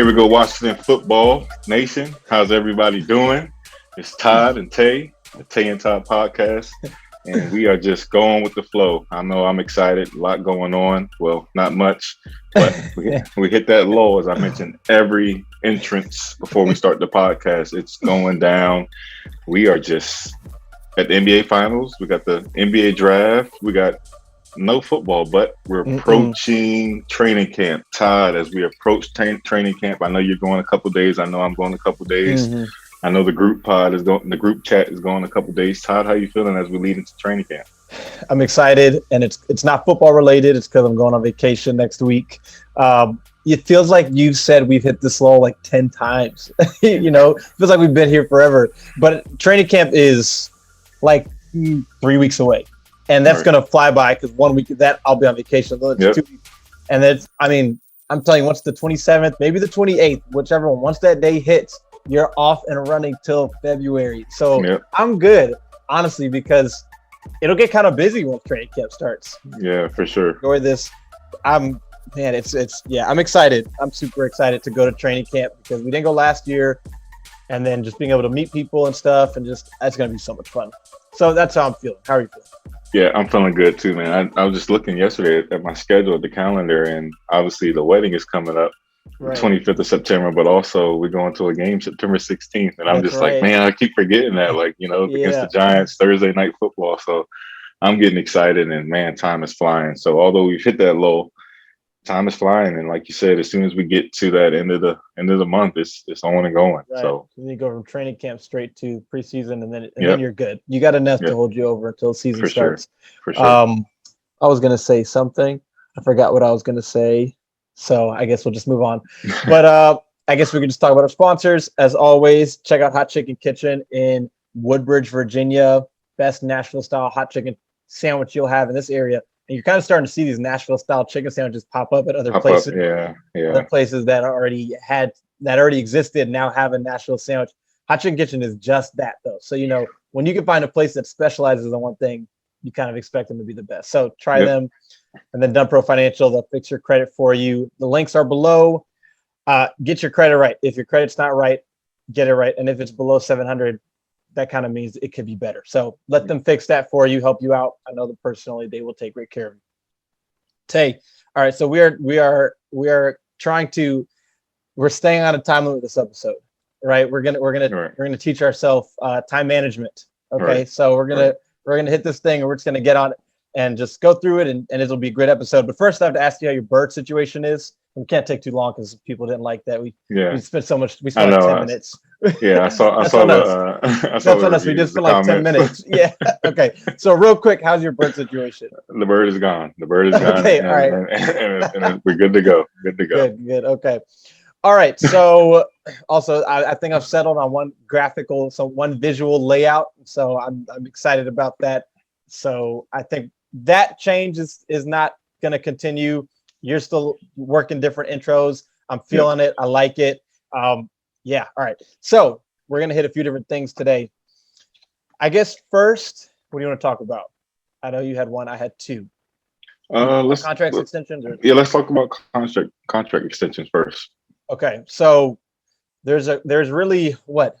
Here we go, Washington Football Nation. How's everybody doing? It's Todd and Tay, the Tay and Todd podcast, and we are just going with the flow. I know I'm excited, a lot going on. Well, not much, but we hit that low, as I mentioned, every entrance before we start the podcast. It's going down. We are just at the NBA Finals. We got the NBA Draft. We got no football, but we're approaching training camp. Todd, as we approach training camp, I know you're going a couple days. I know I'm going a couple days. I know the group pod is going. The group chat is going a couple days. Todd, how you feeling as we lead into training camp? I'm excited, and it's not football related. It's because I'm going on vacation next week. It feels like you said we've hit this lull like 10 times. It feels like we've been here forever. But training camp is like 3 weeks away. And that's going to fly by because 1 week of that I'll be on vacation. 2 weeks. And then, I'm telling you, once the 27th, maybe the 28th, whichever one, once that day hits, you're off and running till February. So I'm good, honestly, because it'll get kind of busy once training camp starts. Yeah, for sure. Enjoy this. I'm excited. I'm super excited to go to training camp because we didn't go last year. And then just being able to meet people and stuff, and just that's going to be so much fun. So that's how I'm feeling. How are you feeling? Yeah, I'm feeling good too, man. I was just looking yesterday at my schedule, at the calendar, and obviously the wedding is coming up, right. 25th of September, but also we're going to a game September 16th. And I'm like, man, I keep forgetting that, against the Giants, Thursday night football. So I'm getting excited, and man, time is flying. So although we've hit that low, time is flying. And like you said, as soon as we get to that end of the month, it's on and going. Right. So you go from training camp straight to preseason, and then you're good. You got enough to hold you over until the season starts. For sure. I was gonna say something. I forgot what I was gonna say. So I guess we'll just move on. But I guess we can just talk about our sponsors. As always, check out Hot Chikn Kitchn in Woodbridge, Virginia. Best Nashville style hot chicken sandwich you'll have in this area. And you're kind of starting to see these Nashville-style chicken sandwiches pop up at other places. Other places that already existed now have a Nashville sandwich. Hot Chikn Kitchn is just that, though. So when you can find a place that specializes in one thing, you kind of expect them to be the best. So try them, and then Pro Financial, they'll fix your credit for you. The links are below. Get your credit right. If your credit's not right, get it right. And if it's below 700. That kind of means it could be better. So let them fix that for you, help you out. I know them personally; they will take great care of you. Tay, all right. So we are we're staying on a time limit this episode, right? We're gonna teach ourselves time management. Okay, right. So we're gonna hit this thing, and we're just gonna get on it and just go through it, and it'll be a great episode. But first, I have to ask you how your bird situation is. We can't take too long because people didn't like that. We spent so much. We spent like 10 minutes. Yeah, I saw. That's on us. We just spent like 10 minutes. Yeah. Okay. So real quick, how's your bird situation? The bird is gone. Okay. All right. And we're good to go. Good. Okay. All right. So also, I think I've settled on one visual layout. So I'm excited about that. So I think that change is not going to continue. You're still working different intros. I'm feeling it. I like it. All right. So we're going to hit a few different things today. I guess first, what do you want to talk about? I know you had one. I had two. Contract extensions? Let's talk about contract extensions first. Okay. So there's really what?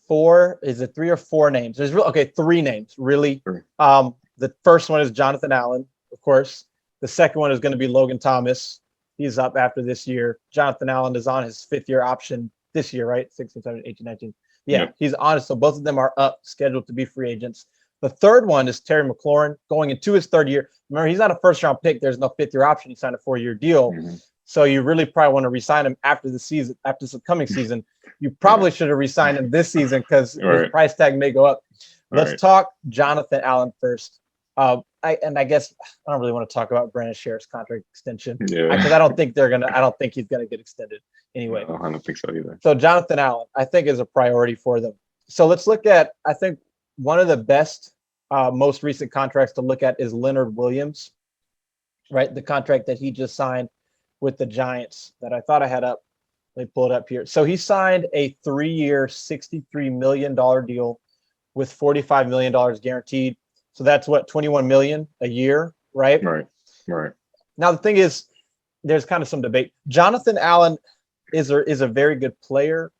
Four? Is it 3 or 4 names? There's 3 names, really. Sure. The first one is Jonathan Allen, of course. The second one is going to be Logan Thomas. He's up after this year. Jonathan Allen is on his 5th-year option this year, right? 16, 17, 18, 19. Yeah, he's on it. So both of them are up, scheduled to be free agents. The third one is Terry McLaurin going into his 3rd year. Remember, he's not a first-round pick. There's no 5th-year option. He signed a 4-year deal. Mm-hmm. So you really probably want to re-sign him after the season, after this upcoming season. You probably should have re-signed him this season because his price tag may go up. Let's talk Jonathan Allen first. I guess I don't really want to talk about Brandon Scherff's contract extension because I don't think he's gonna get extended anyway. No, I don't think so either. So Jonathan Allen, I think, is a priority for them. So let's look at, I think, one of the best, most recent contracts to look at is Leonard Williams, right? The contract that he just signed with the Giants that I thought I had up. Let me pull it up here. So he signed a 3-year, $63 million deal with $45 million guaranteed. So that's what, $21 million a year, right? Right. Now the thing is, there's kind of some debate. Jonathan Allen, is a very good player.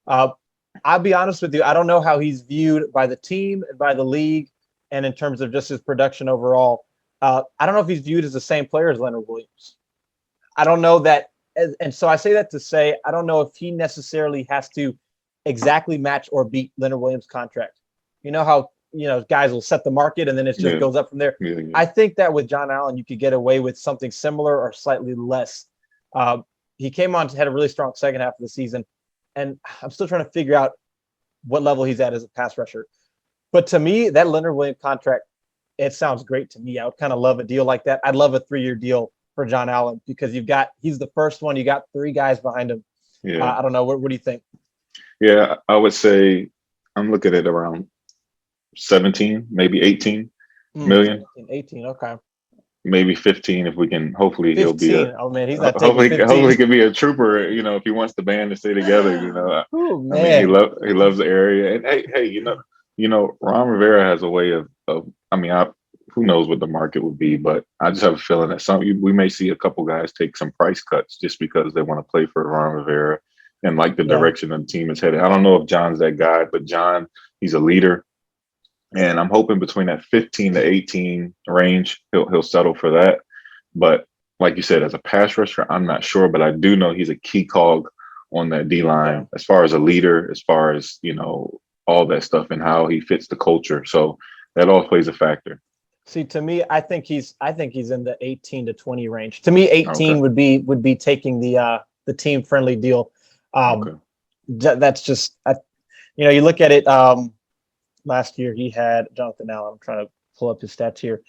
I'll be honest with you. I don't know how he's viewed by the team and by the league, and in terms of just his production overall. I don't know if he's viewed as the same player as Leonard Williams. I don't know that, and so I say that to say I don't know if he necessarily has to exactly match or beat Leonard Williams' contract. You know how guys will set the market and then it just goes up from there. Yeah. I think that with John Allen, you could get away with something similar or slightly less. He came on, had a really strong second half of the season, and I'm still trying to figure out what level he's at as a pass rusher. But to me, that Leonard Williams contract, it sounds great to me. I would kind of love a deal like that. I'd love a 3-year deal for John Allen because he's the first one. You got 3 guys behind him. Yeah. I don't know. What do you think? Yeah, I would say I'm looking at around 17, maybe 18 million. 18, okay. Maybe 15 if we can. Hopefully 15. He'll be Oh man, he's not taking 15. Hopefully he can be a trooper. If he wants the band to stay together. Ooh, man. I mean, he loves the area. And hey, Ron Rivera has a way of. I mean, who knows what the market would be, but I just have a feeling that we may see a couple guys take some price cuts just because they want to play for Ron Rivera and like the direction the team is headed. I don't know if John's that guy, but John, he's a leader. And I'm hoping between that 15 to 18 range, he'll settle for that. But like you said, as a pass rusher, I'm not sure, but I do know he's a key cog on that D line as far as a leader, as far as, all that stuff and how he fits the culture. So that all plays a factor. See, to me, I think he's in the 18 to 20 range. To me, 18 would be taking the team friendly deal. That's just, you look at it. Last year he had Jonathan Allen. I'm trying to pull up his stats here.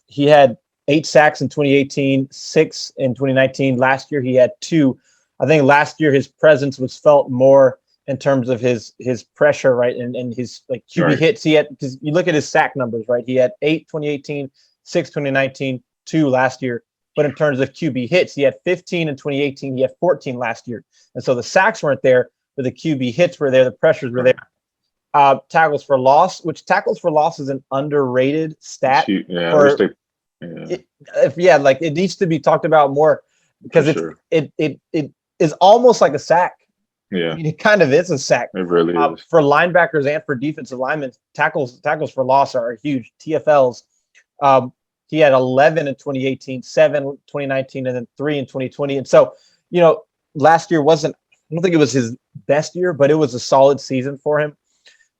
He had 8 sacks in 2018, 6 in 2019. Last year he had 2. I think last year his presence was felt more in terms of his pressure, right? And his QB hits. He had, because you look at his sack numbers, right? He had 8 2018, 6 2019, 2 last year. But in terms of QB hits, he had 15 in 2018. He had 14 last year. And so the sacks weren't there, but the QB hits were there. The pressures were there. Tackles for loss, which tackles for loss is an underrated stat. It needs to be talked about more because it is almost like a sack. Yeah, I mean, it kind of is a sack. It really is. For linebackers and for defensive linemen, tackles for loss are huge. TFLs. He had 11 in 2018, 7 in 2019, and then 3 in 2020. And so, last year I don't think it was his best year, but it was a solid season for him.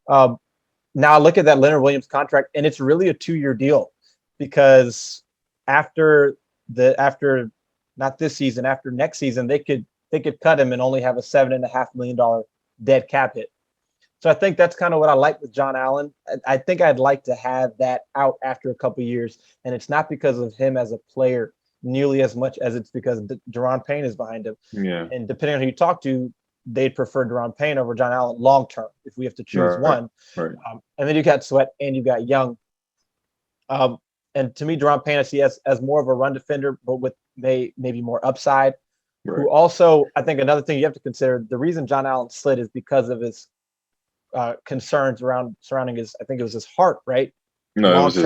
Now look at that Leonard Williams contract, and it's really a 2-year deal because after not this season, after next season, they could cut him and only have a $7.5 million dead cap hit. So I think that's kind of what I like with John Allen. I think I'd like to have that out after a couple of years, and it's not because of him as a player nearly as much as it's because Daron Payne is behind him. Yeah. And depending on who you talk to, they'd prefer Daron Payne over John Allen long term if we have to choose one. Right. And then you got Sweat and you got Young. And to me, Daron Payne I see as more of a run defender, but with maybe more upside. Right. Who also, I think another thing you have to consider, the reason John Allen slid is because of his concerns surrounding his, I think it was his heart, right? No, it was his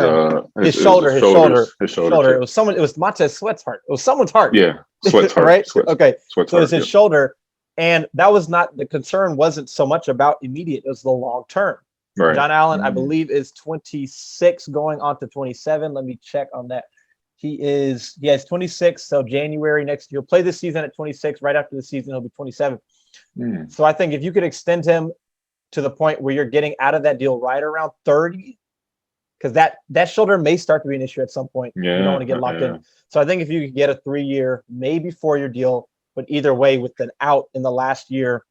shoulder. His shoulder. It was Montez Sweat's heart. It was someone's heart. Yeah, Sweat's heart. Right? Sweat's, okay. Sweat's so heart, it's his shoulder. And that was not, the concern wasn't so much about immediate, it was the long term. Right. John Allen, I believe, is 26 going on to 27. Let me check on that. He's 26. So January next year, he'll play this season at 26. Right after the season, he'll be 27. So I think if you could extend him to the point where you're getting out of that deal right around 30, because that shoulder may start to be an issue at some point. Yeah, you don't want to get locked in. So I think if you could get a 3-year, maybe 4-year deal, but either way, with an out in the last year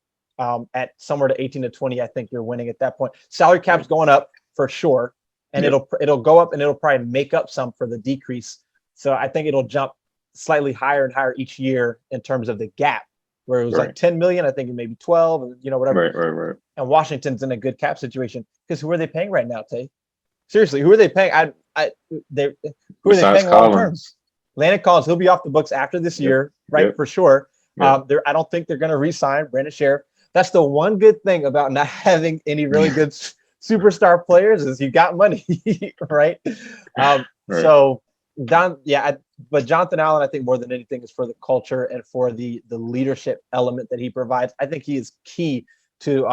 at somewhere to 18 to 20, I think you're winning at that point. Salary cap's going up for sure, and it'll go up, and it'll probably make up some for the decrease. So I think it'll jump slightly higher and higher each year in terms of the gap, where it was like 10 million, I think it may be 12, and whatever. Right. And Washington's in a good cap situation because who are they paying right now, Tay? Seriously, who are they paying? Who are they paying long term? Landon Collins, he'll be off the books after this year, right? For sure. I don't think they're going to re-sign Brandon Sheriff. That's the one good thing about not having any really good superstar players is you got money, right? So But Jonathan Allen, I think more than anything, is for the culture and for the leadership element that he provides. I think he is key to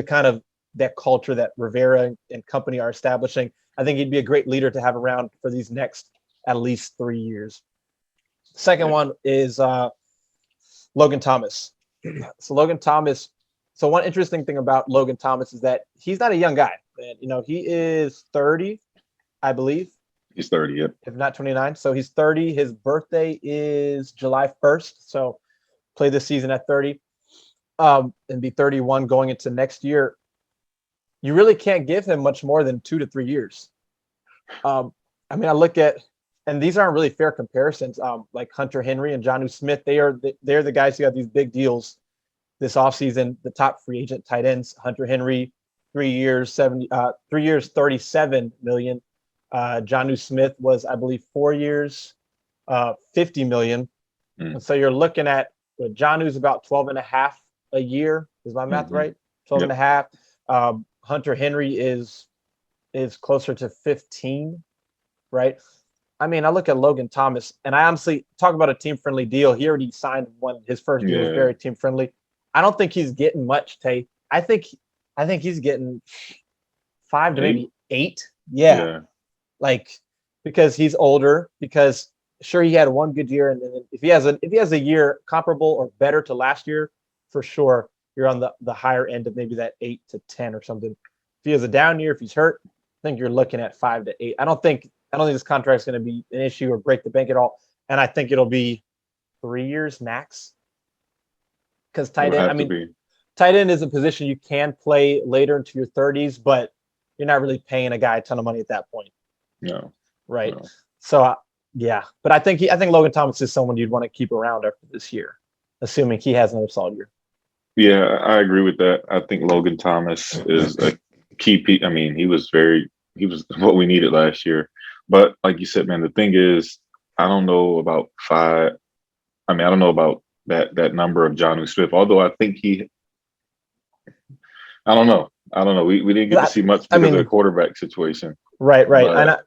kind of that culture that Rivera and company are establishing. I think he'd be a great leader to have around for these next at least 3 years. Second one is Logan Thomas. So Logan Thomas. So one interesting thing about Logan Thomas is that he's not a young guy. Man. You know, he is 30, I believe. He's 30, yep. If not 29. So he's 30. His birthday is July 1st. So play this season at 30, and be 31 going into next year. You really can't give him much more than 2 to 3 years. I mean, I look at, and these aren't really fair comparisons. Like Hunter Henry and Jonnu Smith, they're the guys who got these big deals this offseason. The top free agent tight ends. Hunter Henry, 3 years, 37 million. Jonnu Smith was, I believe, 4 years, 50 million. And so you're looking at Jonnu's about 12 and a half a year. Is my math right? 12 and a half. Hunter Henry is closer to 15, right? I mean, I look at Logan Thomas, and I honestly talk about a team-friendly deal. He already signed one. His first deal was very team-friendly. I don't think he's getting much, Tay. I think he's getting 5 to maybe 8. Yeah. Like, because he's older, because sure he had one good year, and then if he has a year comparable or better to last year, for sure you're on the higher end of maybe that 8 to 10 or something. If he has a down year, if he's hurt, I think you're looking at 5 to 8. I don't think this contract is going to be an issue or break the bank at all, and I think it'll be 3 years max. Because tight end is a position you can play later into your 30s, but you're not really paying a guy a ton of money at that point. No. Right. No. So but I think Logan Thomas is someone you'd want to keep around after this year, assuming he has another solid year. Yeah, I agree with that. I think Logan Thomas is a key piece. I mean, he was what we needed last year. But like you said, man, the thing is, I don't know about 5. I mean, I don't know about that number of Jonnu Smith, although I think I don't know. We didn't get to see much because of the quarterback situation. Right. But,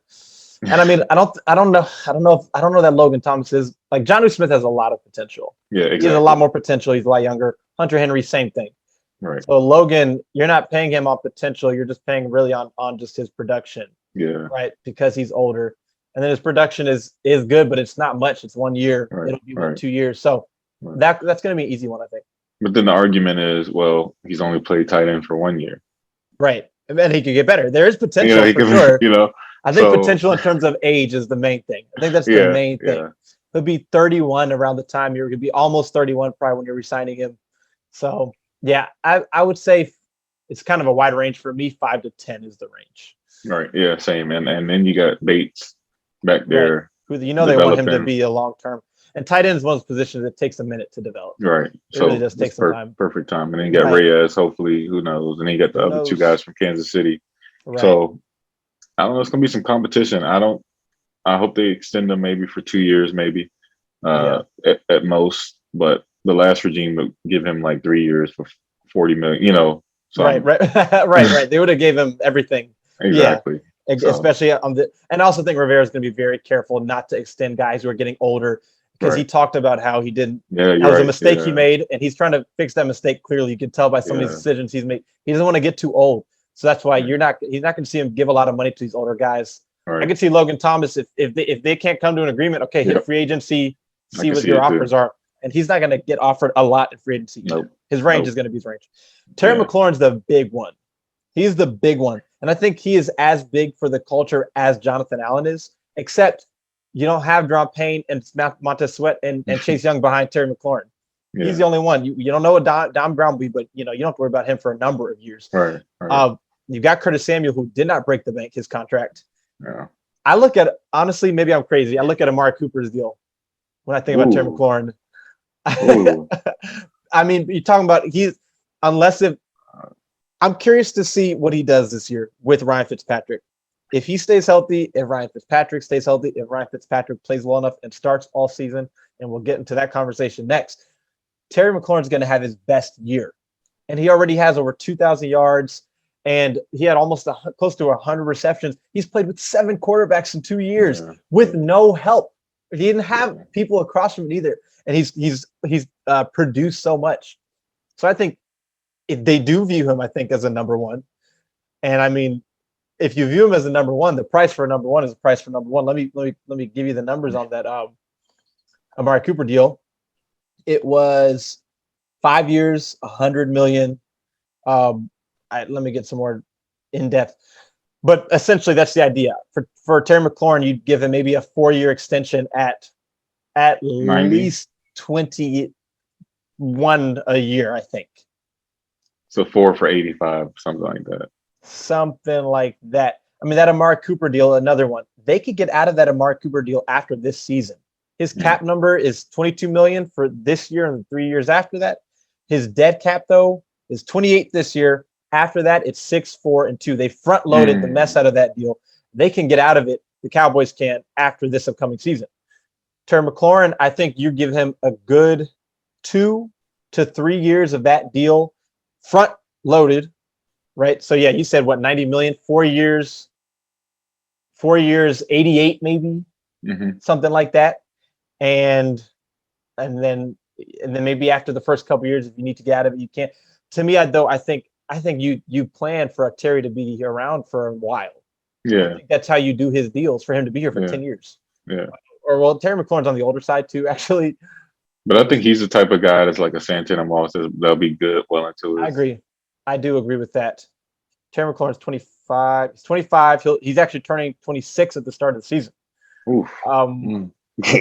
and I mean, I don't know that Logan Thomas is like Jonnu Smith has a lot of potential. Yeah, exactly. He has a lot more potential. He's a lot younger. Hunter Henry, same thing. Right. So Logan, you're not paying him on potential. You're just paying really on just his production. Yeah. Right. Because he's older, and then his production is good, but it's not much. It's 1 year. Right. It'll be 2 years. So that's going to be an easy one, I think. But then the argument is, well, he's only played tight end for 1 year. Right. And then he could get better. There is potential for sure. I think potential in terms of age is the main thing. I think that's the main thing. Yeah. He'll be 31 around the time you're going to be almost 31 probably when you're re-signing him. So, yeah, I would say it's kind of a wide range for me. 5 to 10 is the range. Right. Yeah, same. And then you got Bates back there. Right. Who they want him to be a long-term. And tight end is one of those positions that takes a minute to develop. Right. It really does take some time. Perfect time. And then you got Reyes, hopefully, who knows? And then you got the other 2 guys from Kansas City. Right. So, I don't know. It's going to be some competition. I hope they extend them maybe for 2 years, maybe at most. But the last regime would give him like 3 years for 40 million, So right. They would have gave him everything. Exactly. Yeah. So. Especially and I also think Rivera is going to be very careful not to extend guys who are getting older, because he talked about how he didn't. Yeah, that was a mistake he made, and he's trying to fix that mistake. Clearly, you can tell by some of these decisions he's made. He doesn't want to get too old. So that's why he's not going to see him give a lot of money to these older guys. Right. I can see Logan Thomas if they can't come to an agreement. Okay, hit free agency, see what your offers are, and he's not going to get offered a lot in free agency. Nope. His range is going to be his range. Terry McLaurin's the big one. He's the big one, and I think he is as big for the culture as Jonathan Allen is. Except you don't have Dron Payne and Montez Sweat and Chase Young behind Terry McLaurin. Yeah. He's the only one. You don't know what Dom Brown will be, but you don't have to worry about him for a number of years. Right. You've got Curtis Samuel, who did not break the bank, his contract. Yeah. I look at, honestly, maybe I'm crazy. I look at Amari Cooper's deal when I think about Terry McLaurin. I mean, you're talking about I'm curious to see what he does this year with Ryan Fitzpatrick. If he stays healthy, if Ryan Fitzpatrick stays healthy, if Ryan Fitzpatrick plays well enough and starts all season, and we'll get into that conversation next, Terry McLaurin's going to have his best year. And he already has over 2,000 yards and he had almost close to 100 receptions. He's played with 7 quarterbacks in 2 years with no help. He didn't have people across from him either, and he's produced so much. So I think if they do view him, I think, as a number one. And I mean, if you view him as a number one, the price for a number one is the price for number one. Let me give you the numbers on that Amari Cooper deal. It was 5 years, $100 million. Let me get some more in depth, but essentially that's the idea. For Terry McLaurin, you'd give him maybe a 4-year extension at 90. least 21 a year, I think. So 4 for 85, something like that. Something like that. I mean, that Amari Cooper deal, another one. They could get out of that Amari Cooper deal after this season. His cap number is $22 million for this year and the 3 years after that. His dead cap, though, is 28 this year. After that, it's 6, 4, and 2. They front loaded the mess out of that deal. They can get out of it. The Cowboys can after this upcoming season. Terry McLaurin, I think you give him a good 2 to 3 years of that deal front loaded, right? So yeah, you said what, 90 million, 4 years, 88 maybe, something like that. And then maybe after the first couple of years, if you need to get out of it, you can't. To me, I think you plan for a Terry to be around for a while. Yeah, I think that's how you do his deals, for him to be here for 10 years. Yeah. Or well, Terry McLaurin's on the older side too, actually. But I think he's the type of guy that's like a Santana Moss. That'll be good well into it. I agree. I do agree with that. Terry McLaurin's 25. He's 25. He's actually turning 26 at the start of the season. Oof.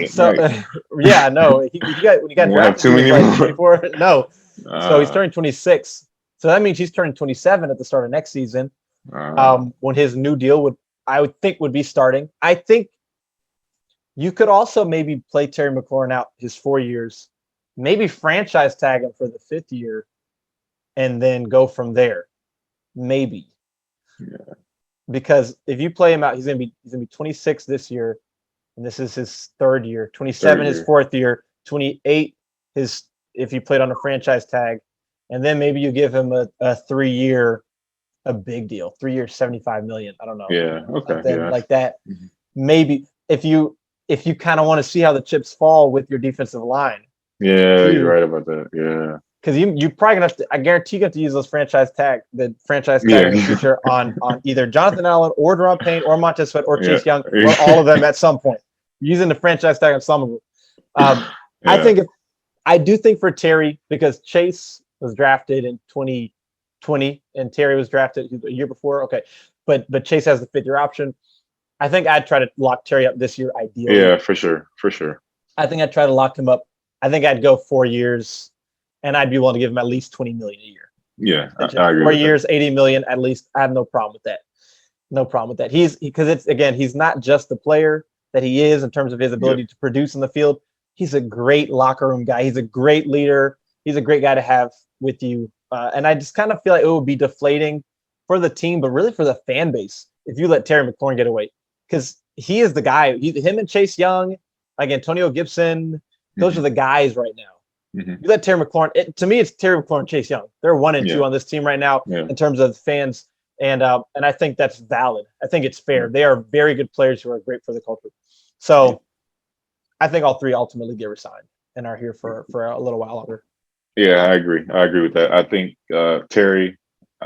So nice. yeah, no. When he got drafted, he was like 24. No. So he's turning 26. So that means he's turning 27 at the start of next season. When his new deal would be starting. I think you could also maybe play Terry McLaurin out his 4 years, maybe franchise tag him for the 5th year, and then go from there. Maybe. Yeah. Because if you play him out, he's gonna be 26 this year, and this is his 3rd year. 27 his 4th year. 28 if you played on a franchise tag, and then maybe you give him a 3 year, a big deal, 3 years, $75 million. I don't know. Yeah. Okay. Like that. Maybe if you kind of want to see how the chips fall with your defensive line. Yeah, you're right about that. Yeah. Because you probably gonna have to. I guarantee you have to use the franchise tag in the future on either Jonathan Allen or Deron Payne or Montez Sweat or Chase Young or all of them at some point. Using the franchise tag on some of them. I do think for Terry, because Chase was drafted in 2020 and Terry was drafted a year before. Okay, but Chase has the 5th year option. I think I'd try to lock Terry up this year, ideally. Yeah, for sure. I think I'd try to lock him up. I think I'd go 4 years, and I'd be willing to give him at least $20 million a year. Yeah, I agree. 4 years, $80 million at least. I have no problem with that. No problem with that. He's not just the player that he is in terms of his ability to produce in the field. He's a great locker room guy. He's a great leader. He's a great guy to have with you. And I just kind of feel like it would be deflating for the team, but really for the fan base if you let Terry McLaurin get away. Because he is the guy. Him and Chase Young, like Antonio Gibson, those are the guys right now. You let Terry McLaurin. To me, it's Terry McLaurin, Chase Young. They're 1 and 2 on this team right now in terms of fans, and I think that's valid. I think it's fair. They are very good players who are great for the culture. So I think all 3 ultimately get resigned and are here for a little while longer. Yeah, I agree. I agree with that. I think Terry,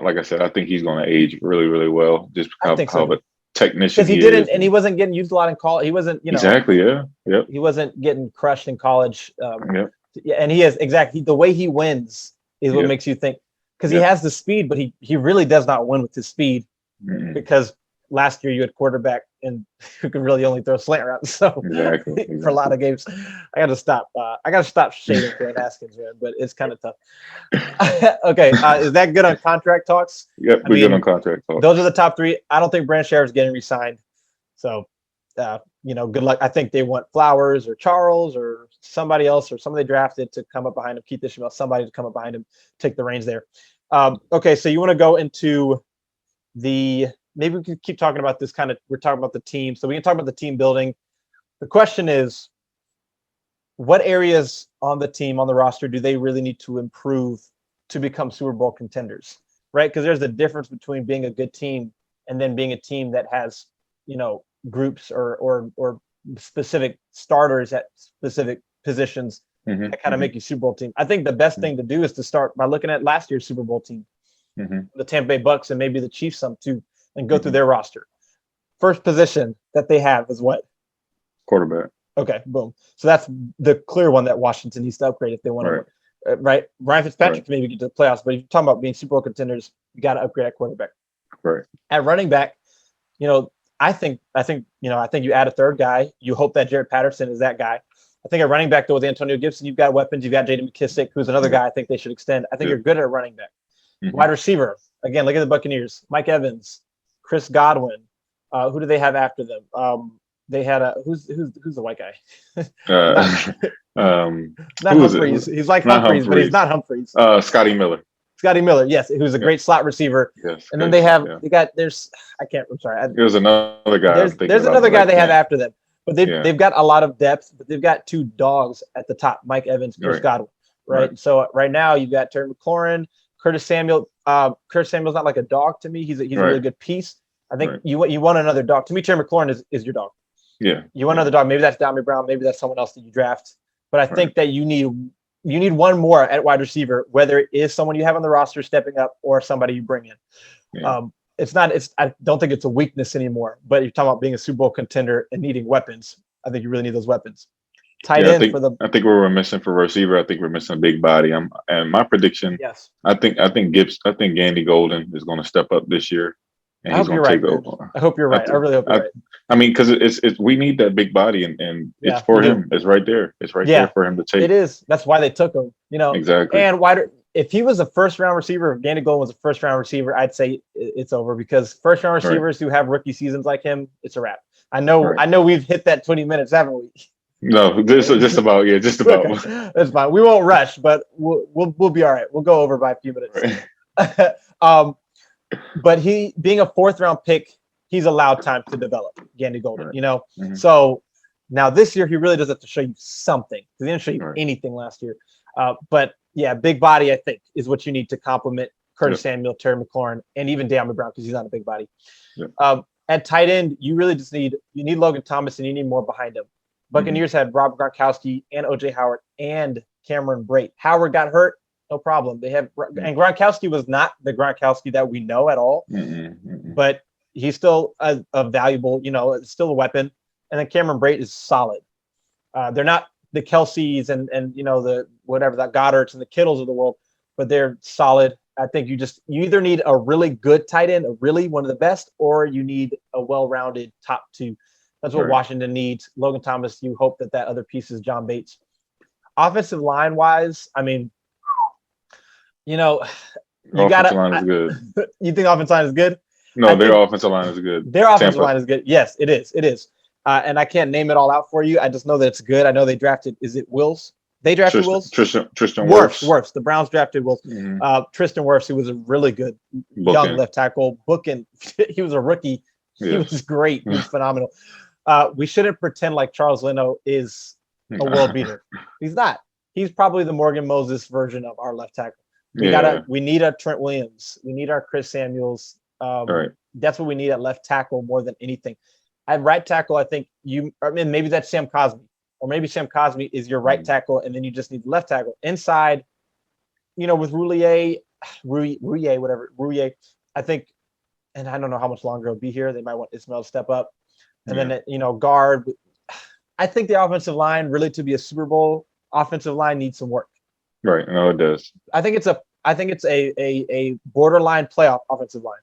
like I said, I think he's going to age really, really well. Just how of a technician because he didn't, and he wasn't getting used a lot in college. He wasn't, exactly. Yeah. Yep. He wasn't getting crushed in college. And he is exactly the way he wins is what makes you think, because he has the speed, but he really does not win with his speed because last year you had quarterback and who could really only throw slant routes. So exactly. for a lot of games, I got to stop shading Grant Haskins, man, but it's kind of tough. Okay. Is that good on contract talks? Yep. We're good on contract talks. Those are the top 3. I don't think Brandon Sheriff's getting re-signed. So, good luck. I think they want Flowers or Charles or somebody else or somebody drafted to come up behind him. Keith Ishmael, somebody to come up behind him, take the reins there. Okay. So you want to go into maybe we can keep talking about this we're talking about the team. So we can talk about the team building. The question is, what areas on the team, on the roster, do they really need to improve to become Super Bowl contenders? right? Because there's a difference between being a good team and then being a team that has, groups or specific starters at specific positions that kind of make you Super Bowl team. I think the best thing to do is to start by looking at last year's Super Bowl team, the Tampa Bay Bucks, and maybe the Chiefs some too, and go through their roster. First position that they have is what? Quarterback. Okay, boom. So that's the clear one that Washington needs to upgrade if they want to win. Right? Ryan Fitzpatrick can maybe get to the playoffs, but if you're talking about being Super Bowl contenders, you got to upgrade at quarterback. Right. At running back, I think you add a third guy. You hope that Jared Patterson is that guy. I think at running back, though, with Antonio Gibson, you've got weapons. You've got J.D. McKissick, who's another guy I think they should extend. I think you're good at running back. Wide receiver, again, look at the Buccaneers. Mike Evans, Chris Godwin. Who do they have after them? They had who's the white guy? Not Humphreys. He's like Humphreys, but he's not Humphreys. Scotty Miller. Scotty Miller, yes, who's a great slot receiver. Yes, and then they have there's another guy. There's another guy they have after them, but they've got a lot of depth, but they've got two dogs at the top, Mike Evans, Chris Godwin, right? So right now you've got Terry McLaurin, Curtis Samuel. Curtis Samuel's not like a dog to me. He's a really good piece. I think you want another dog. To me, Terry McLaurin is your dog. Yeah. You want another dog. Maybe that's Dominic Brown. Maybe that's someone else that you draft. But I think that you need one more at wide receiver, whether it is someone you have on the roster stepping up or somebody you bring in. Yeah. I don't think it's a weakness anymore, but you're talking about being a Super Bowl contender and needing weapons. I think you really need those weapons. I think we're missing for receiver. I think we're missing a big body. And my prediction, I think Gandy Golden is going to step up this year. And I hope you're right. I hope you're right. I really hope you're right. I mean, because it's we need that big body, and it's for him. It's right there. It's right there for him to take. It is. That's why they took him. Exactly. And if he was a first round receiver, if Gandy Golden was a first round receiver, I'd say it's over, because first round receivers who have rookie seasons like him, it's a wrap. I know we've hit that 20 minutes, haven't we? No, just about. That's fine. We won't rush, but we'll be all right. We'll go over by a few minutes. Right. But he being a fourth round pick, he's allowed time to develop, Gandy Golden, So now this year he really does have to show you something. He didn't show you anything last year. But yeah, big body, I think, is what you need to complement Curtis Samuel, Terry McLaurin, and even Dominic Brown, because he's not a big body. At tight end, you really just need Logan Thomas, and you need more behind him. Buccaneers had Rob Gronkowski and OJ Howard and Cameron Brate. Howard got hurt. No problem. They have, and Gronkowski was not the Gronkowski that we know at all, but he's still a valuable, it's still a weapon. And then Cameron Brate is solid. They're not the Kelseys and the whatever, the Goddards and the Kittles of the world, but they're solid. I think you either need a really good tight end, really one of the best, or you need a well-rounded top two. That's what Washington needs. Logan Thomas, you hope that other piece is John Bates. Offensive line wise, I mean, you offensive line is good. You think offensive line is good? No, their offensive line is good. Their offensive line is good. Yes, it is. It is. And I can't name it all out for you. I just know that it's good. I know they drafted. Is it Wills? They drafted Wills. Tristan Wirfs. The Browns drafted Wills. Tristan Wirfs, who was a really good young left tackle. He was a rookie. He was great. He was phenomenal. We shouldn't pretend like Charles Leno is a world beater. He's not. He's probably the Morgan Moses version of our left tackle. We need a Trent Williams. We need our Chris Samuels. That's what we need at left tackle more than anything. At right tackle, I think maybe that's Sam Cosmi, or maybe Sam Cosmi is your right tackle, and then you just need the left tackle. Inside, with Roulier, I think, and I don't know how much longer he'll be here. They might want Ismail to step up. And then, guard. I think the offensive line, really to be a Super Bowl offensive line, needs some work. Right. No, it does. I think it's a borderline playoff offensive line.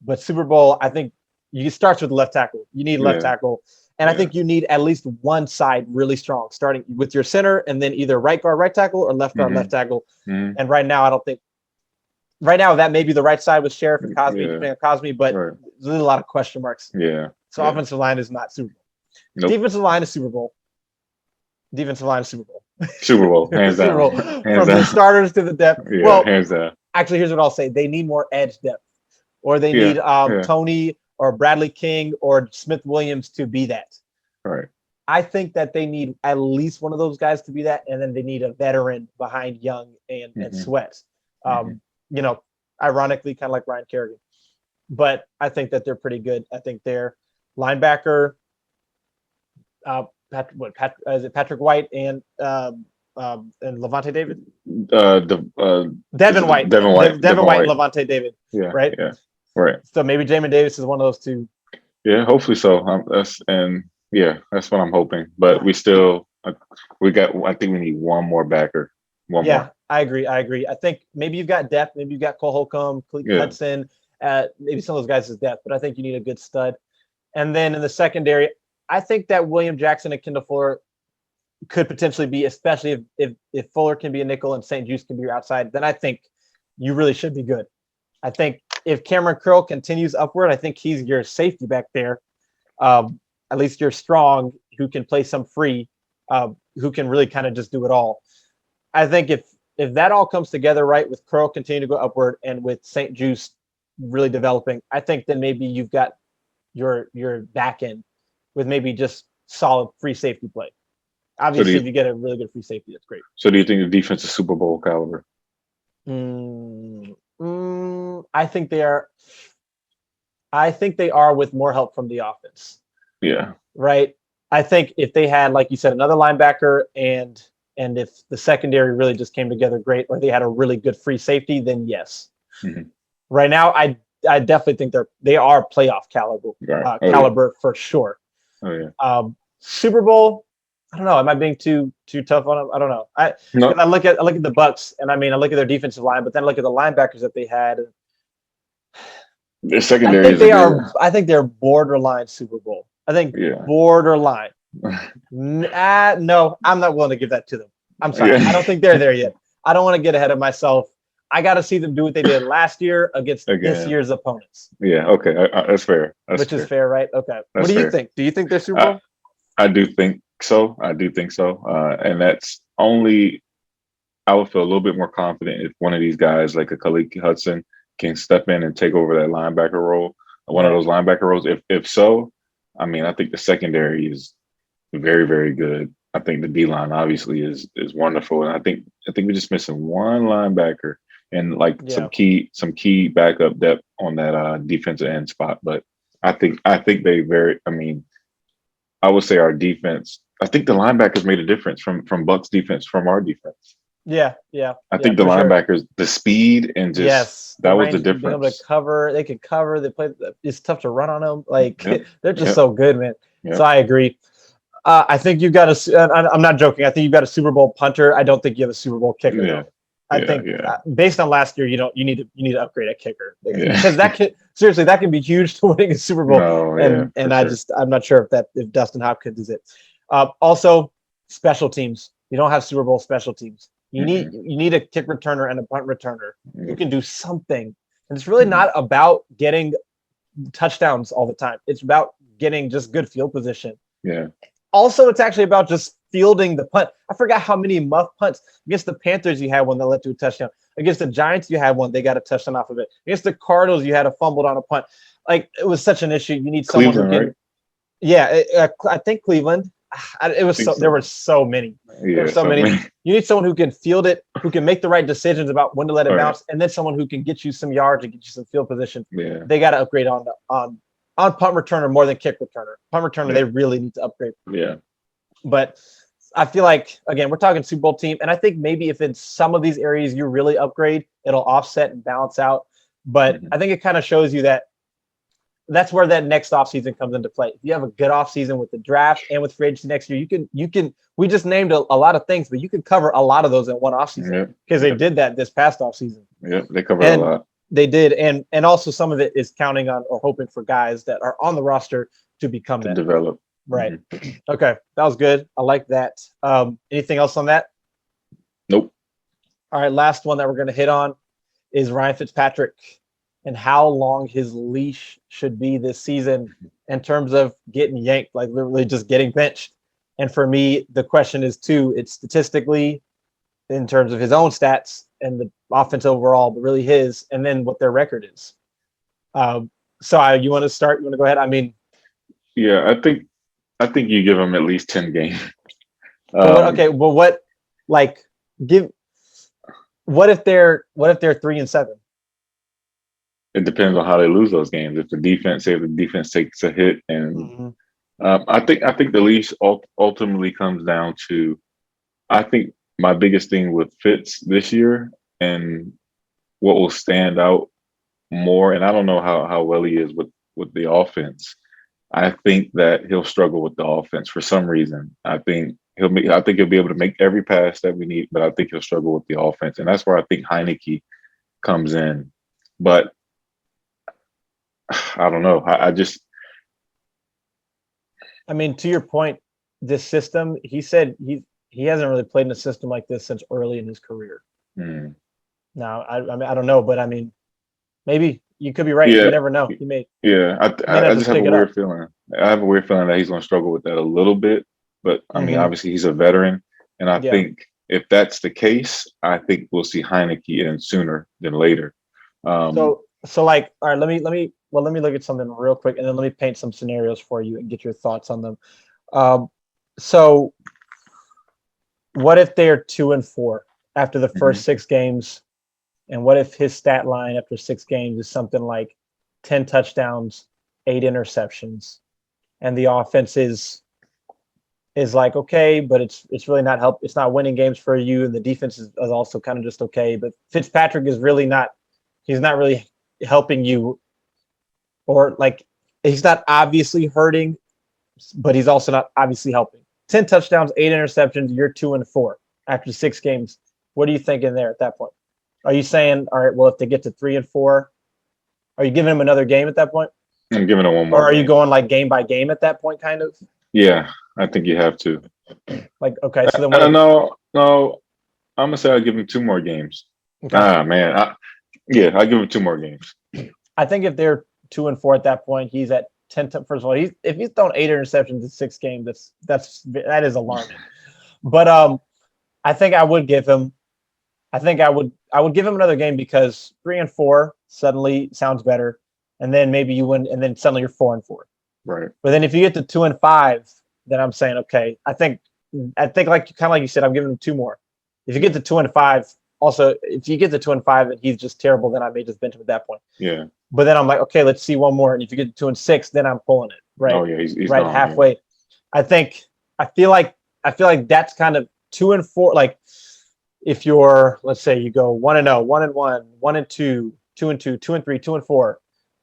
But Super Bowl, I think it starts with the left tackle. You need left tackle. And I think you need at least one side really strong, starting with your center, and then either right guard, right tackle, or left guard, left tackle. And right now, I don't think. Right now, that may be the right side with Sheriff and Cosmi, but there's a lot of question marks. Yeah. So offensive line is not Super Bowl. Nope. Defensive line is Super Bowl. Defensive line is Super Bowl. Super Bowl, hands down. Super Bowl. From the starters to the depth. Yeah, well, hands down. Actually, here's what I'll say: they need more edge depth, or they need Tony or Bradley King or Smith Williams to be that. Right. I think that they need at least one of those guys to be that, and then they need a veteran behind Young and Sweat. ironically, kind of like Ryan Kerrigan. But I think that they're pretty good. I think they're linebacker, is it Patrick White and Levante David? Devin White. Devin White. Devin White and Levante David. Yeah. Right? Yeah. Right. So maybe Jamin Davis is one of those two. Yeah, hopefully so. That's what I'm hoping. But I think we need one more backer. One more. I agree. I think maybe you've got depth. Maybe you've got Cole Holcomb, Cleveland Hudson, maybe some of those guys is depth, but I think you need a good stud. And then in the secondary, I think that William Jackson and Kendall Fuller could potentially be, especially if Fuller can be a nickel and St. Juste can be your outside, then I think you really should be good. I think if Cameron Curl continues upward, I think he's your safety back there. At least you're strong, who can play some free, who can really kind of just do it all. I think if that all comes together right, with Curl continuing to go upward and with St. Juste really developing, I think then maybe you've got your back end with maybe just solid free safety play. Obviously, if you get a really good free safety, that's great. So do you think the defense is Super Bowl caliber? I think they are. I think they are with more help from the offense. Yeah. Right. I think if they had, like you said, another linebacker and if the secondary really just came together great, or they had a really good free safety, then yes. Mm-hmm. Right now, I definitely think they are playoff caliber for sure. Oh yeah. Super Bowl, I don't know. Am I being too tough on them? I don't know. I look at the Bucs, and I look at their defensive line, but then I look at the linebackers that they had. Their secondary. I think they're borderline Super Bowl. I think borderline. No, I'm not willing to give that to them. I'm sorry. I don't think they're there yet. I don't want to get ahead of myself. I got to see them do what they did last year against this year's opponents. Yeah. Okay. That's fair. Which is fair, right? Okay. What do you think? Do you think they're Super Bowl? I do think so. And that's only, I would feel a little bit more confident if one of these guys, like a Khaleke Hudson, can step in and take over that linebacker role, one of those linebacker roles. If so, I think the secondary is very, very good. I think the D-line obviously is wonderful. And I think we're just missing one linebacker and some key backup depth on that defensive end spot. But I think they I would say our defense, I think the linebackers made a difference from Bucs defense, from our defense. Yeah. I think the linebackers, the speed and just that was the difference. Being able to cover, they can cover. They play. It's tough to run on them. They're just so good, man. Yep. So I agree. I think you've got I'm not joking. I think you've got a Super Bowl punter. I don't think you have a Super Bowl kicker. Yeah. I think based on last year, you need to upgrade a kicker, because that can be huge to winning a Super Bowl. I'm not sure if Dustin Hopkins is it. Also, special teams. You don't have Super Bowl special teams. You need a kick returner and a punt returner who can do something. And it's really not about getting touchdowns all the time. It's about getting just good field position. Yeah. Also, it's actually about just fielding the punt. I forgot how many muff punts. Against the Panthers, you had one that led to a touchdown. Against the Giants, you had one. They got a touchdown off of it. Against the Cardinals, you had a fumbled on a punt. It was such an issue. You need someone who can. Right? Yeah, I think Cleveland. There were so many. There were so many. You need someone who can field it, who can make the right decisions about when to let it bounce, and then someone who can get you some yards and get you some field position. Yeah. They got to upgrade on punt returner more than kick returner. Punt returner, they really need to upgrade. Yeah. But I feel like, again, we're talking Super Bowl team, and I think maybe if in some of these areas you really upgrade, it'll offset and balance out. But I think it kind of shows you that that's where that next offseason comes into play. If you have a good offseason with the draft and with free agency next year, you can. We just named a lot of things, but you can cover a lot of those in one offseason because they did that this past offseason. Yeah, they covered a lot. They did, and also some of it is counting on or hoping for guys that are on the roster to become that. Develop. Right. Okay, that was good. I like that. Anything else on that? Nope. All right, last one that we're going to hit on is Ryan Fitzpatrick and how long his leash should be this season in terms of getting yanked, like literally just getting benched. And for me, the question is it's statistically in terms of his own stats and the offense overall, but really his, and then what their record is. So you want to start? You want to go ahead? Yeah, I think you give him at least 10 games. What if they're 3-7? it depends on how they lose those games. If the defense takes a hit, and Mm-hmm. I think the leash ultimately comes down to. I think my biggest thing with Fitz this year and what will stand out more, and I don't know how well he is with the offense. I think that he'll struggle with the offense for some reason. I think he'll be able to make every pass that we need, but I think he'll struggle with the offense, and that's where I think Heinicke comes in. But I don't know. I just I mean, to your point, this system, he said he hasn't really played in a system like this since early in his career. hmm. Now, I mean, I don't know, but I mean, maybe you could be right. You Yeah, never know. yeah. He may I not just just have pick a it up. weird feeling. I have a weird feeling that he's going to struggle with that a little bit. But I mean, Mm-hmm. obviously, he's a veteran, and I Yeah. think if that's the case, I think we'll see Heineke in sooner than later. Um, So like, all right, let me look at something real quick, and then let me paint some scenarios for you and get your thoughts on them. Um, so what if they're 2-4 after the mhm, first 6 games? And what if his stat line after 6 games is something like 10 touchdowns, 8 interceptions, and the offense is like okay, but it's really not help. It's not winning games for you, and the defense is also kind of just okay. But Fitzpatrick is really not. He's not really helping you, or like he's not obviously hurting, but he's also not obviously helping. 10 touchdowns, 8 interceptions. You're 2-4 after 6 games. What are you thinking there at that point? Are you saying, all right, well, if they get to 3-4, are you giving him another game at that point? I'm giving it one Or more are you game. going like game by game at that point, kind of? Yeah, I think you have to. Like, okay, so then what if, No. I'm gonna say I'll give him 2 more games. okay. Ah, man. Yeah, I'll give him 2 more games. I think if they're 2-4 at that point, he's at 10. First of all, if he's thrown 8 interceptions in 6 games, that is alarming. But I think I would give him. I would give him another game because 3-4 suddenly sounds better, and then maybe you win, and then suddenly you're 4-4. Right. But then if you get to 2-5, then I'm saying okay. I think like kind of like you said, I'm giving him 2 more. If you get to 2-5, also if you get to 2-5 and he's just terrible, then I may just bench him at that point. Yeah. But then I'm like, okay, let's see one more. And if you get to 2-6, then I'm pulling it right, Oh yeah, he's right gone. halfway. Yeah. I think I feel like that's kind of 2-4. Like if you're, let's say you go 1-0, 1-1, 1-2, 2-2, 2-3, 2-4,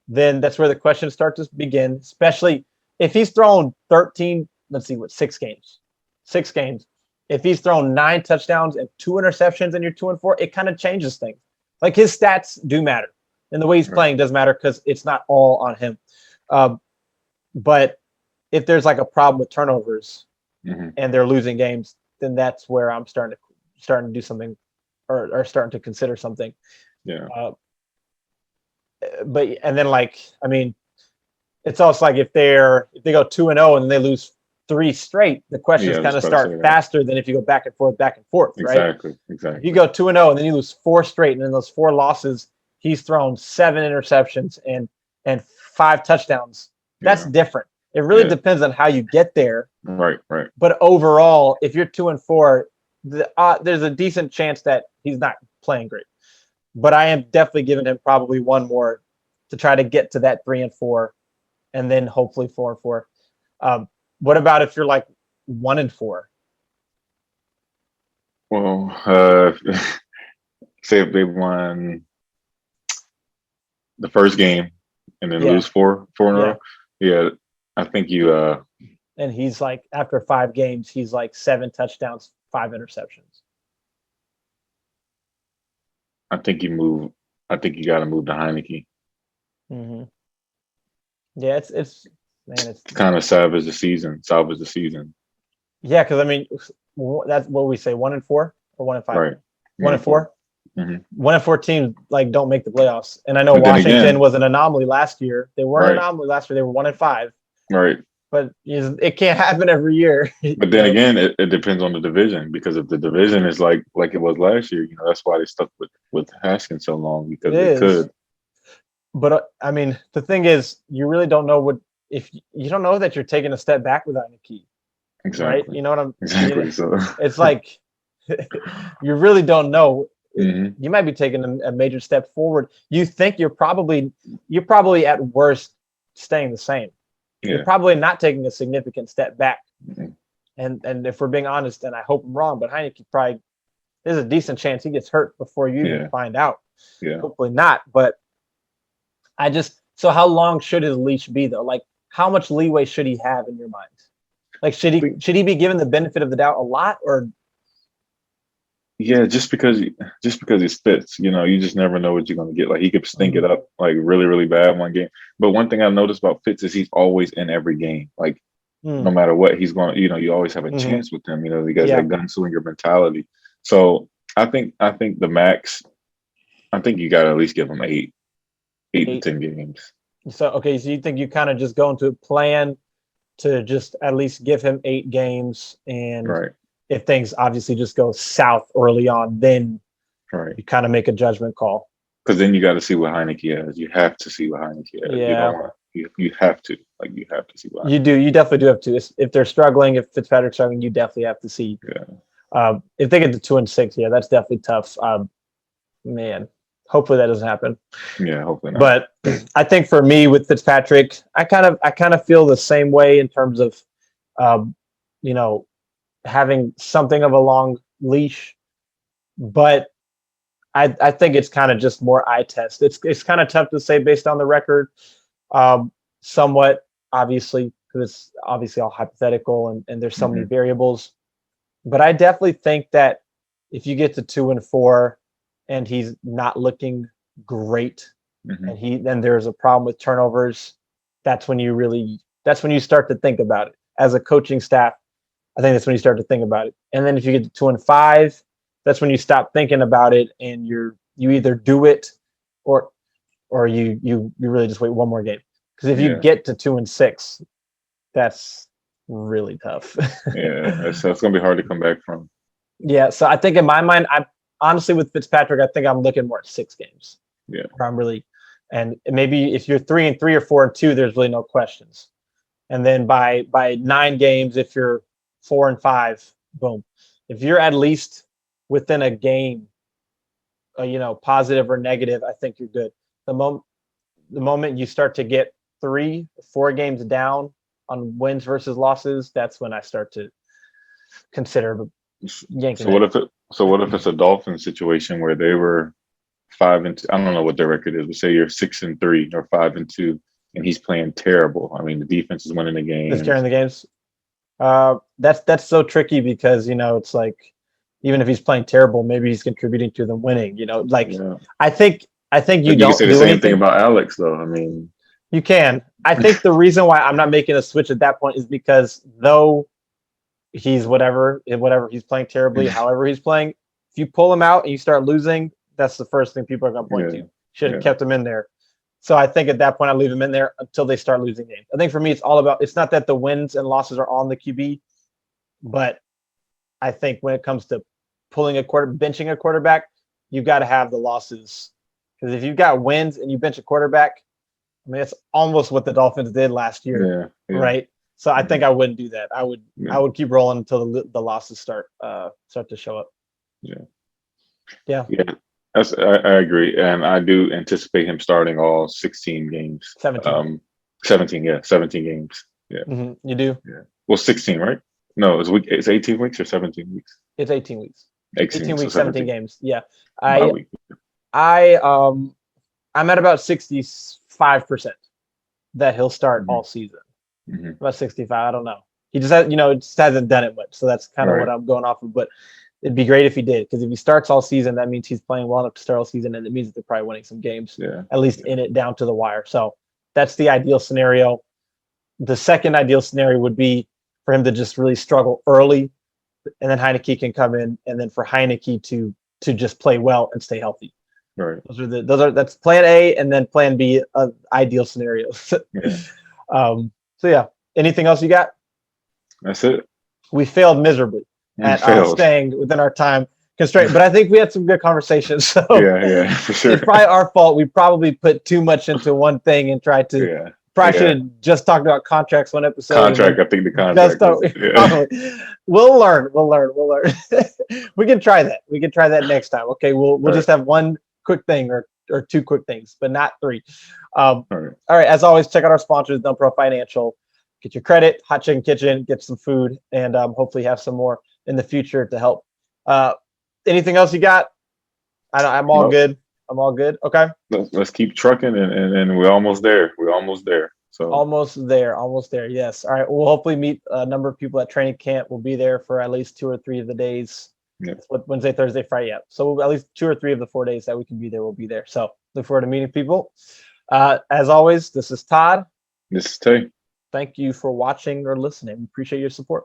then that's where the questions start to begin. Especially if he's thrown 13, let's see what 6 games, 6 games. If he's thrown 9 touchdowns and 2 interceptions and you're 2-4, it kind of changes things. Like his stats do matter, and the way he's Right. playing does matter because it's not all on him. But if there's like a problem with turnovers Mm-hmm. and they're losing games, then that's where I'm starting to do something, or starting to consider something. Yeah. But and then like I mean, it's also like if they go 2-0 and they lose 3 straight, the questions Yeah. I was kind of about to say start that. faster than if you go back and forth, right? Exactly. If you go 2-0 and then you lose 4 straight, and in those 4 losses, he's thrown 7 interceptions and 5 touchdowns. That's Yeah. different. It really Yeah. depends on how you get there. Right. But overall, if you're 2-4, there's a decent chance that he's not playing great. But I am definitely giving him probably one more to try to get to that 3-4, and then hopefully 4-4. What about if you're like 1-4? Well, say if they won the first game and then Yeah, lose four in a yeah. row, yeah, I think you. And he's like after 5 games, he's like 7 touchdowns, 5 interceptions. I think you move. I think you got to move to Heineke. Mm-hmm. Yeah, it's man, it's Kind of salvage the season. yeah, because I mean, that's what we say, 1-4 or 1-5, Right. 1-4. Mm-hmm. 1-4 teams like don't make the playoffs, and I know But then Washington again, was an anomaly last year. They weren't an right. anomaly last year; they were 1-5. Right. But it can't happen every year. But then again, it depends on the division, because if the division is like it was last year, that's why they stuck with Haskins so long, because It they is. could. But I mean, the thing is, you really don't know if you don't know that you're taking a step back without a key, right? Exactly. You know what I'm Exactly. saying? So It's like you really don't know. You might be taking a major step forward. You think you're probably at worst staying the same. Yeah. You're probably not taking a significant step back. Mm-hmm. And if we're being honest, and I hope I'm wrong, but Heinicke probably, there's a decent chance he gets hurt before you even find out. Yeah. Hopefully not. But so how long should his leash be though? Like, how much leeway should he have in your mind? Like, should he be given the benefit of the doubt a lot, or? Yeah, just because he spits, you just never know what you're gonna get. Like, he could stink it up like really, really bad one game. But one thing I've noticed about Fitz is he's always in every game. Like, no matter what he's going, you always have a chance with him. He got that gunslinger mentality. So I think the max, I think you got to at least give him eight to 10 games. So you think you kind of just go into a plan to just at least give him 8 games, and if things obviously just go south early on, then you kind of make a judgment call. Because then you got to see what Heinicke has. You have to see what Heinicke has. Yeah. You have to. Like, you have to see what Heinicke you do. You definitely do have to. If they're struggling, if Fitzpatrick's struggling, you definitely have to see. Yeah. If they get to 2-6, that's definitely tough. Man, hopefully that doesn't happen. Yeah, hopefully not. But I think for me with Fitzpatrick, I kind of feel the same way in terms of, having something of a long leash, but I think it's kind of just more eye test. It's kind of tough to say based on the record, somewhat obviously, because it's obviously all hypothetical and there's so many variables. But I definitely think that if you get to 2-4 and he's not looking great, and then there's a problem with turnovers, that's when you start to think about it as a coaching staff. I think that's when you start to think about it. And then if you get to 2-5, that's when you stop thinking about it, and you either do it or you really just wait one more game. Because if you get to 2-6, that's really tough. So it's gonna be hard to come back from. Yeah, so I think in my mind, I'm honestly with Fitzpatrick, I think I'm looking more at 6 games. Yeah, where I'm really, and maybe if you're 3-3 or 4-2, there's really no questions. And then by 9 games, if you're 4-5, boom. If you're at least within a game, positive or negative, I think you're good. The moment you start to get 3-4 games down on wins versus losses, that's when I start to consider yanking. So what if it's a Dolphins situation where they were 5-2? I don't know what their record is, but say you're 6-3 or 5-2, and he's playing terrible. I mean, the defense is winning the game. He's carrying the games. That's so tricky because it's like, even if he's playing terrible, maybe he's contributing to them winning. I think you don't say the same thing about Alex, though. I mean, you can. I think the reason why I'm not making a switch at that point is because though he's whatever he's playing terribly, however he's playing, if you pull him out and you start losing, that's the first thing people are going to point to. Should have kept him in there. So I think at that point I leave him in there until they start losing games. I think for me it's not that the wins and losses are on the QB, but I think when it comes to benching a quarterback, you've got to have the losses. Because if you've got wins and you bench a quarterback, I mean, it's almost what the Dolphins did last year, right? So I think I wouldn't do that. I would keep rolling until the losses start to show up. Yeah. I agree, and I do anticipate him starting all 16 games. 17. 17 games. Yeah. You do? Yeah. Well, 16, right? No, it's 18 weeks or 17 weeks? It's 18 weeks. 18 weeks, so 17 games. Yeah. I'm at about 65% that he'll start all season. About 65. I don't know. He just hasn't done it much, so that's kind of what I'm going off of. But it'd be great if he did, because if he starts all season, that means he's playing well enough to start all season, and it means that they're probably winning some games, at least in it down to the wire. So that's the ideal scenario. The second ideal scenario would be for him to just really struggle early, and then Heinicke can come in, and then for Heinicke to just play well and stay healthy. Right. That's plan A, and then plan B, ideal scenarios. So yeah. Anything else you got? That's it. We failed miserably at staying within our time constraint, but I think we had some good conversations. So yeah, for sure. It's probably our fault. We probably put too much into one thing and tried to Probably should have just talked about contracts one episode. Contract. I think the contract. We'll learn. We can try that. We can try that next time. Okay, we'll just have one quick thing or two quick things, but not three. All right. As always, check out our sponsors, Dumb Pro Financial. Get your credit, Hot Chikn Kitchn, get some food, and hopefully have some more in the future to help. Anything else you got? I'm all good. I'm all good. Okay. Let's keep trucking, and we're almost there. So almost there. Yes. All right. We'll hopefully meet a number of people at training camp. We'll be there for at least 2 or 3 of the days. Yeah. Wednesday, Thursday, Friday. Yeah. So at least 2 or 3 of the 4 days that we can be there, we'll be there. So look forward to meeting people. As always, this is Todd. This is Tay. Thank you for watching or listening. We appreciate your support.